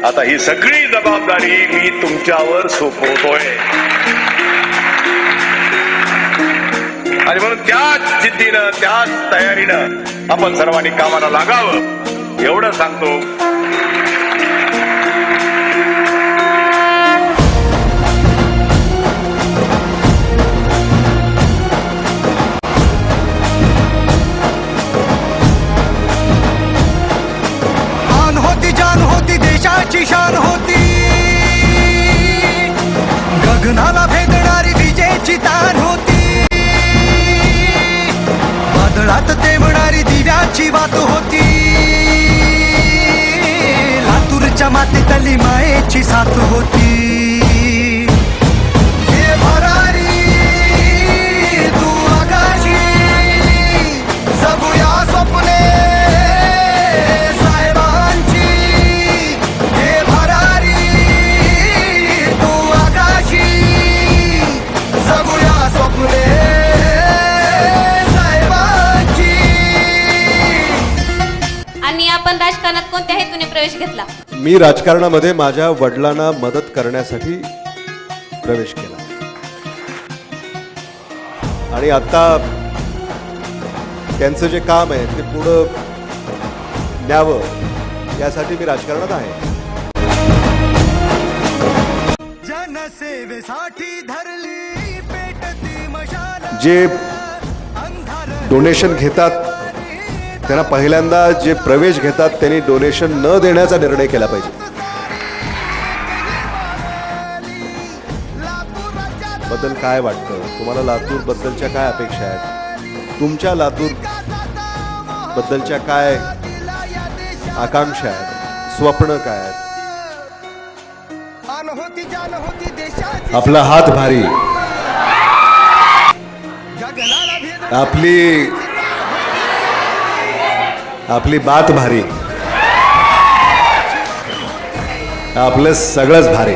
आता ही सगळी जबाबदारी मी तुमच्यावर सोपवतोय आणि म्हणून त्याच जिद्दीनं त्याच तयारीनं आपण सर्वांनी कामाला लागावं एवढं सांगतो. जान होती देशाची शान होती गगनाला भेदणारी विजेची तान होती वादळात तेवणारी दिव्याची बात होती लातूरच्या मातीतली मायेची साथ होती. हे भरारी तू आकाशी जगूया स्वप्ने आपण राजकारणात कोणत्या हेतूने प्रवेश घेतला? मी राजकारणामध्ये माझ्या वडिलांना मदत करण्यासाठी प्रवेश केला आणि आता त्यांचं जे काम आहे ते पुढे न्यावं यासाठी मी राजकारणात आहे. जनसेवेसाठी धरली पेटती मशाल. जे डोनेशन घेतात त्यांना पहिल्यांदा जे प्रवेश घेतात त्यांनी डोनेशन न देण्याचा निर्णय केला पाहिजे. बद्दल काय वाटतं तुम्हाला? लातूर बद्दलच्या काय अपेक्षा आहेत? तुमच्या लातूर बद्दलच्या काय आकांक्षा आहेत? स्वप्न काय आहेत? आपला हात भारी, आपली बात भारी, आपलं सगळंच भारी.